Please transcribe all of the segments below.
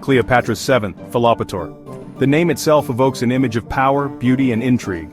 Cleopatra's seventh, Philoppator. The name itself evokes an image of power, beauty, and intrigue.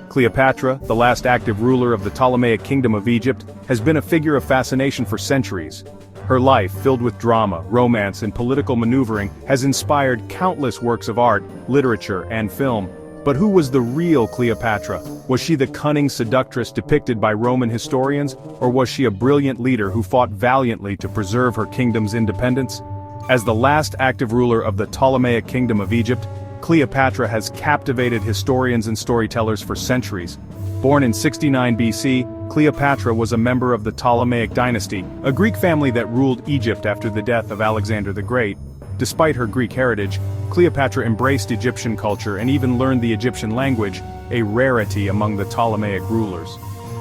Cleopatra, the last active ruler of the Ptolemaic kingdom of Egypt, has been a figure of fascination for centuries. Her life, filled with drama, romance, and political maneuvering, has inspired countless works of art, literature, and film. But who was the real Cleopatra? Was she the cunning seductress depicted by Roman historians, or was she a brilliant leader who fought valiantly to preserve her kingdom's independence? As the last active ruler of the Ptolemaic kingdom of Egypt, Cleopatra has captivated historians and storytellers for centuries. Born in 69 BC, Cleopatra was a member of the Ptolemaic dynasty, a Greek family that ruled Egypt after the death of Alexander the Great. Despite her Greek heritage, Cleopatra embraced Egyptian culture and even learned the Egyptian language, a rarity among the Ptolemaic rulers.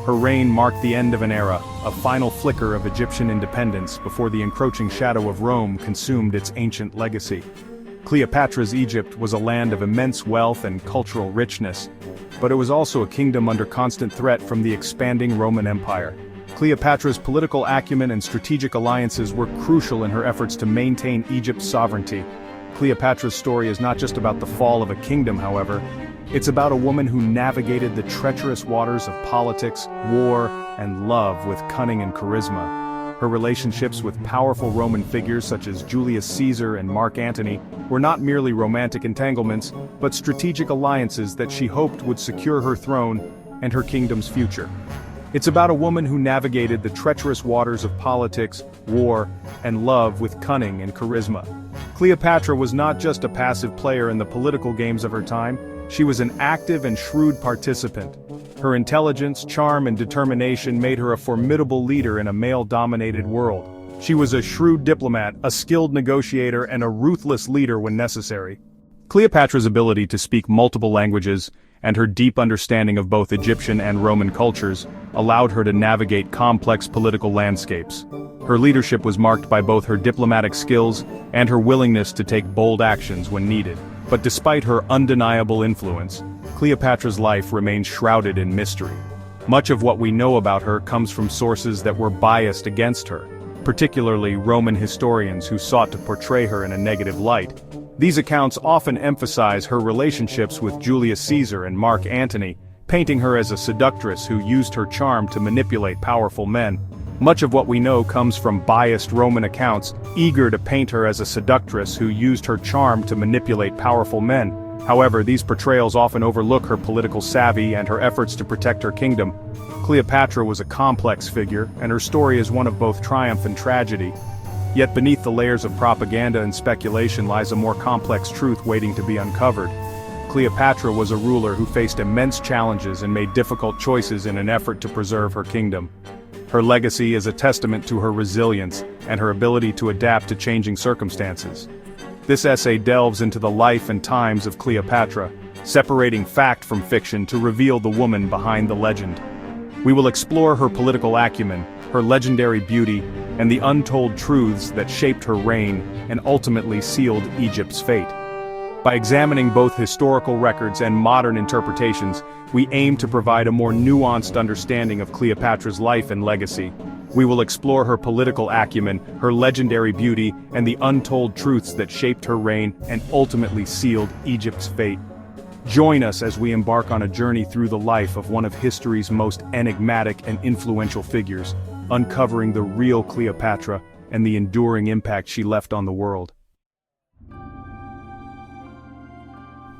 Her reign marked the end of an era, a final flicker of Egyptian independence before the encroaching shadow of Rome consumed its ancient legacy. Cleopatra's Egypt was a land of immense wealth and cultural richness, but it was also a kingdom under constant threat from the expanding Roman Empire. Cleopatra's political acumen and strategic alliances were crucial in her efforts to maintain Egypt's sovereignty. Cleopatra's story is not just about the fall of a kingdom, however. It's about a woman who navigated the treacherous waters of politics, war, and love with cunning and charisma. Her relationships with powerful Roman figures such as Julius Caesar and Mark Antony were not merely romantic entanglements, but strategic alliances that she hoped would secure her throne and her kingdom's future. It's about a woman who navigated the treacherous waters of politics, war, and love with cunning and charisma. Cleopatra was not just a passive player in the political games of her time, she was an active and shrewd participant. Her intelligence, charm, and determination made her a formidable leader in a male-dominated world. She was a shrewd diplomat, a skilled negotiator, and a ruthless leader when necessary. Cleopatra's ability to speak multiple languages, and her deep understanding of both Egyptian and Roman cultures, allowed her to navigate complex political landscapes. Her leadership was marked by both her diplomatic skills and her willingness to take bold actions when needed. But despite her undeniable influence, Cleopatra's life remains shrouded in mystery. Much of what we know about her comes from sources that were biased against her, particularly Roman historians who sought to portray her in a negative light. These accounts often emphasize her relationships with Julius Caesar and Mark Antony, painting her as a seductress who used her charm to manipulate powerful men. Much of what we know comes from biased Roman accounts, eager to paint her as a seductress who used her charm to manipulate powerful men. However, these portrayals often overlook her political savvy and her efforts to protect her kingdom. Cleopatra was a complex figure, and her story is one of both triumph and tragedy. Yet beneath the layers of propaganda and speculation lies a more complex truth waiting to be uncovered. Cleopatra was a ruler who faced immense challenges and made difficult choices in an effort to preserve her kingdom. Her legacy is a testament to her resilience and her ability to adapt to changing circumstances. This essay delves into the life and times of Cleopatra, separating fact from fiction to reveal the woman behind the legend. We will explore her political acumen, her legendary beauty, and the untold truths that shaped her reign and ultimately sealed Egypt's fate. By examining both historical records and modern interpretations, we aim to provide a more nuanced understanding of Cleopatra's life and legacy. We will explore her political acumen, her legendary beauty, and the untold truths that shaped her reign and ultimately sealed Egypt's fate. Join us as we embark on a journey through the life of one of history's most enigmatic and influential figures, uncovering the real Cleopatra and the enduring impact she left on the world.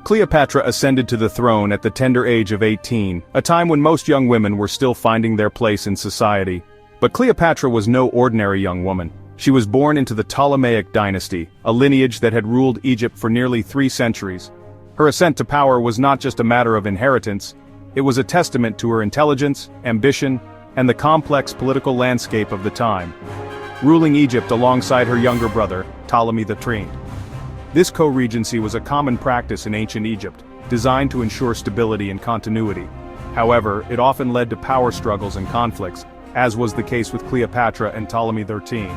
Cleopatra ascended to the throne at the tender age of 18, a time when most young women were still finding their place in society. But Cleopatra was no ordinary young woman. She was born into the Ptolemaic dynasty, a lineage that had ruled Egypt for nearly 3 centuries. Her ascent to power was not just a matter of inheritance, it was a testament to her intelligence, ambition, and the complex political landscape of the time. Ruling Egypt alongside her younger brother, Ptolemy III. This co-regency was a common practice in ancient Egypt, designed to ensure stability and continuity. However, it often led to power struggles and conflicts, as was the case with Cleopatra and Ptolemy XIII.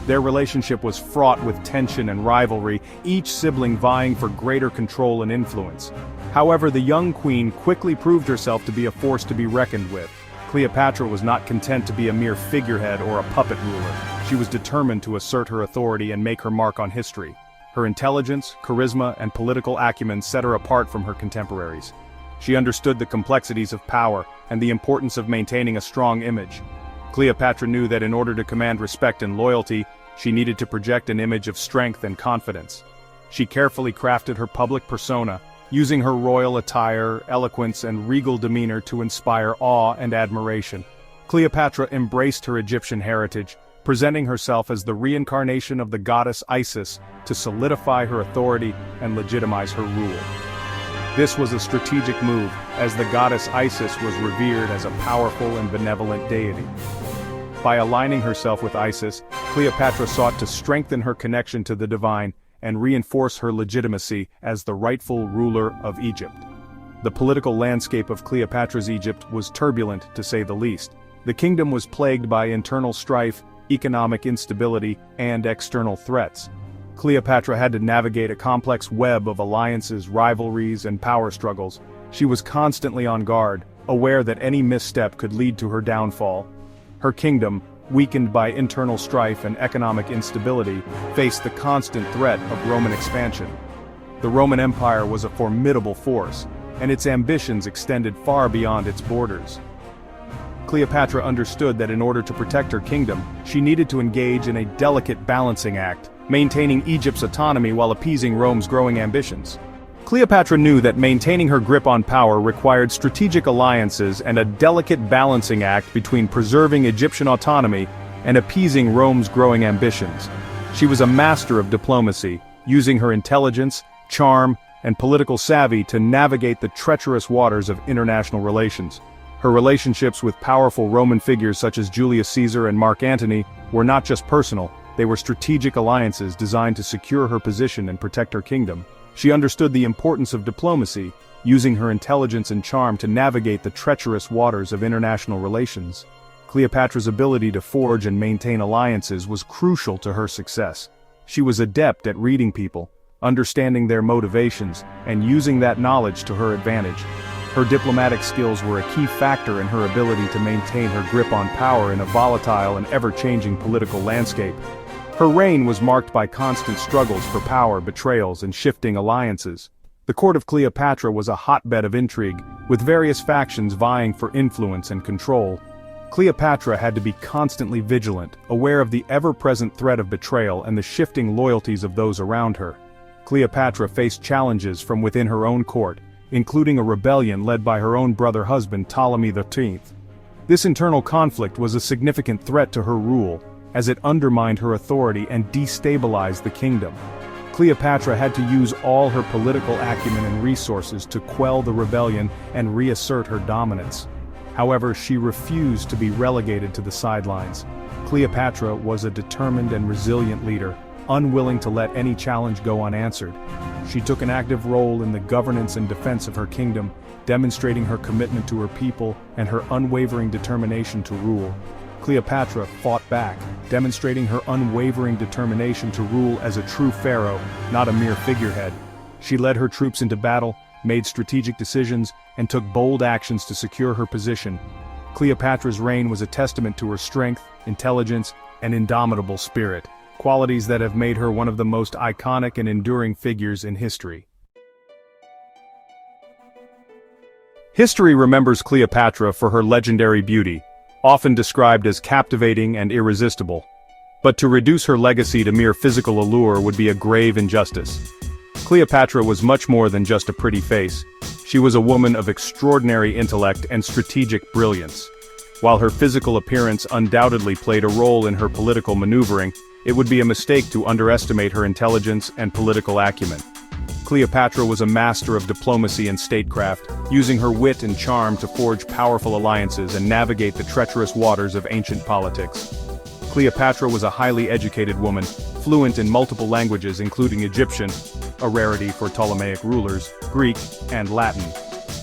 Their relationship was fraught with tension and rivalry, each sibling vying for greater control and influence. However, the young queen quickly proved herself to be a force to be reckoned with. Cleopatra was not content to be a mere figurehead or a puppet ruler. She was determined to assert her authority and make her mark on history. Her intelligence, charisma, and political acumen set her apart from her contemporaries. She understood the complexities of power and the importance of maintaining a strong image. Cleopatra knew that in order to command respect and loyalty, she needed to project an image of strength and confidence. She carefully crafted her public persona, using her royal attire, eloquence, and regal demeanor to inspire awe and admiration. Cleopatra embraced her Egyptian heritage, presenting herself as the reincarnation of the goddess Isis to solidify her authority and legitimize her rule. This was a strategic move, as the goddess Isis was revered as a powerful and benevolent deity. By aligning herself with Isis, Cleopatra sought to strengthen her connection to the divine and reinforce her legitimacy as the rightful ruler of Egypt. The political landscape of Cleopatra's Egypt was turbulent, to say the least. The kingdom was plagued by internal strife, economic instability, and external threats. Cleopatra had to navigate a complex web of alliances, rivalries, and power struggles. She was constantly on guard, aware that any misstep could lead to her downfall. Her kingdom, weakened by internal strife and economic instability, faced the constant threat of Roman expansion. The Roman Empire was a formidable force, and its ambitions extended far beyond its borders. Cleopatra understood that in order to protect her kingdom, she needed to engage in a delicate balancing act, maintaining Egypt's autonomy while appeasing Rome's growing ambitions. Cleopatra knew that maintaining her grip on power required strategic alliances and a delicate balancing act between preserving Egyptian autonomy and appeasing Rome's growing ambitions. She was a master of diplomacy, using her intelligence, charm, and political savvy to navigate the treacherous waters of international relations. Her relationships with powerful Roman figures such as Julius Caesar and Mark Antony were not just personal, they were strategic alliances designed to secure her position and protect her kingdom. She understood the importance of diplomacy, using her intelligence and charm to navigate the treacherous waters of international relations. Cleopatra's ability to forge and maintain alliances was crucial to her success. She was adept at reading people, understanding their motivations, and using that knowledge to her advantage. Her diplomatic skills were a key factor in her ability to maintain her grip on power in a volatile and ever-changing political landscape. Her reign was marked by constant struggles for power, betrayals, and shifting alliances. The court of Cleopatra was a hotbed of intrigue, with various factions vying for influence and control. Cleopatra had to be constantly vigilant, aware of the ever-present threat of betrayal and the shifting loyalties of those around her. Cleopatra faced challenges from within her own court, including a rebellion led by her own brother-husband Ptolemy XIII. This internal conflict was a significant threat to her rule, as it undermined her authority and destabilized the kingdom. Cleopatra had to use all her political acumen and resources to quell the rebellion and reassert her dominance. However, she refused to be relegated to the sidelines. Cleopatra was a determined and resilient leader, unwilling to let any challenge go unanswered. She took an active role in the governance and defense of her kingdom, demonstrating her commitment to her people and her unwavering determination to rule. Cleopatra fought back, demonstrating her unwavering determination to rule as a true pharaoh, not a mere figurehead. She led her troops into battle, made strategic decisions, and took bold actions to secure her position. Cleopatra's reign was a testament to her strength, intelligence, and indomitable spirit, qualities that have made her one of the most iconic and enduring figures in history. History remembers Cleopatra for her legendary beauty, often described as captivating and irresistible. But to reduce her legacy to mere physical allure would be a grave injustice. Cleopatra was much more than just a pretty face. She was a woman of extraordinary intellect and strategic brilliance. While her physical appearance undoubtedly played a role in her political maneuvering, it would be a mistake to underestimate her intelligence and political acumen. Cleopatra was a master of diplomacy and statecraft, using her wit and charm to forge powerful alliances and navigate the treacherous waters of ancient politics. Cleopatra was a highly educated woman, fluent in multiple languages including Egyptian, a rarity for Ptolemaic rulers, Greek, and Latin.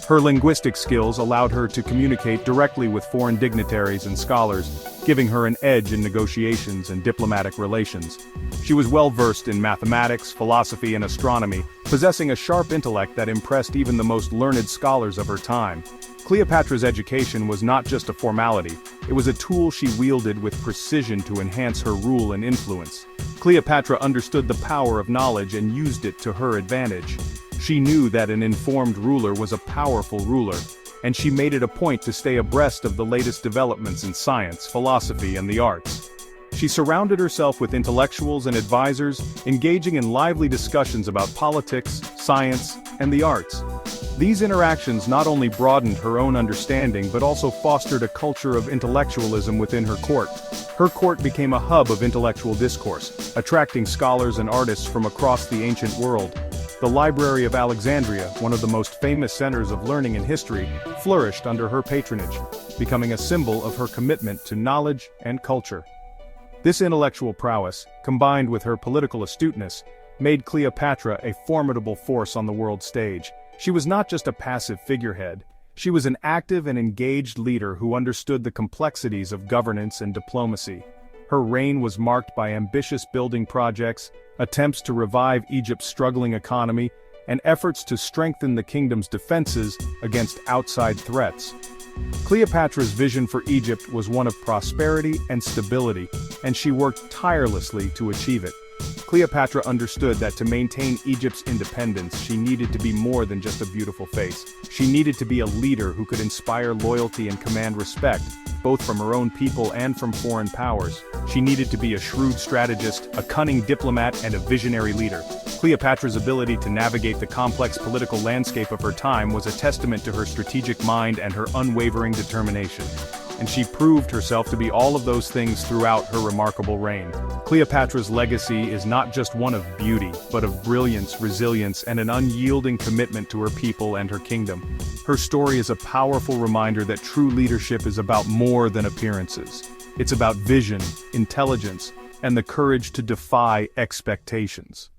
Her linguistic skills allowed her to communicate directly with foreign dignitaries and scholars, giving her an edge in negotiations and diplomatic relations. She was well-versed in mathematics, philosophy, and astronomy, possessing a sharp intellect that impressed even the most learned scholars of her time. Cleopatra's education was not just a formality, it was a tool she wielded with precision to enhance her rule and influence. Cleopatra understood the power of knowledge and used it to her advantage. She knew that an informed ruler was a powerful ruler, and she made it a point to stay abreast of the latest developments in science, philosophy, and the arts. She surrounded herself with intellectuals and advisors, engaging in lively discussions about politics, science, and the arts. These interactions not only broadened her own understanding but also fostered a culture of intellectualism within her court. Her court became a hub of intellectual discourse, attracting scholars and artists from across the ancient world. The Library of Alexandria, one of the most famous centers of learning in history, flourished under her patronage, becoming a symbol of her commitment to knowledge and culture. This intellectual prowess, combined with her political astuteness, made Cleopatra a formidable force on the world stage. She was not just a passive figurehead. She was an active and engaged leader who understood the complexities of governance and diplomacy. Her reign was marked by ambitious building projects, attempts to revive Egypt's struggling economy, and efforts to strengthen the kingdom's defenses against outside threats. Cleopatra's vision for Egypt was one of prosperity and stability, and she worked tirelessly to achieve it. Cleopatra understood that to maintain Egypt's independence, she needed to be more than just a beautiful face. She needed to be a leader who could inspire loyalty and command respect, both from her own people and from foreign powers. She needed to be a shrewd strategist, a cunning diplomat, and a visionary leader. Cleopatra's ability to navigate the complex political landscape of her time was a testament to her strategic mind and her unwavering determination. And she proved herself to be all of those things throughout her remarkable reign. Cleopatra's legacy is not just one of beauty, but of brilliance, resilience, and an unyielding commitment to her people and her kingdom. Her story is a powerful reminder that true leadership is about more than appearances. It's about vision, intelligence, and the courage to defy expectations.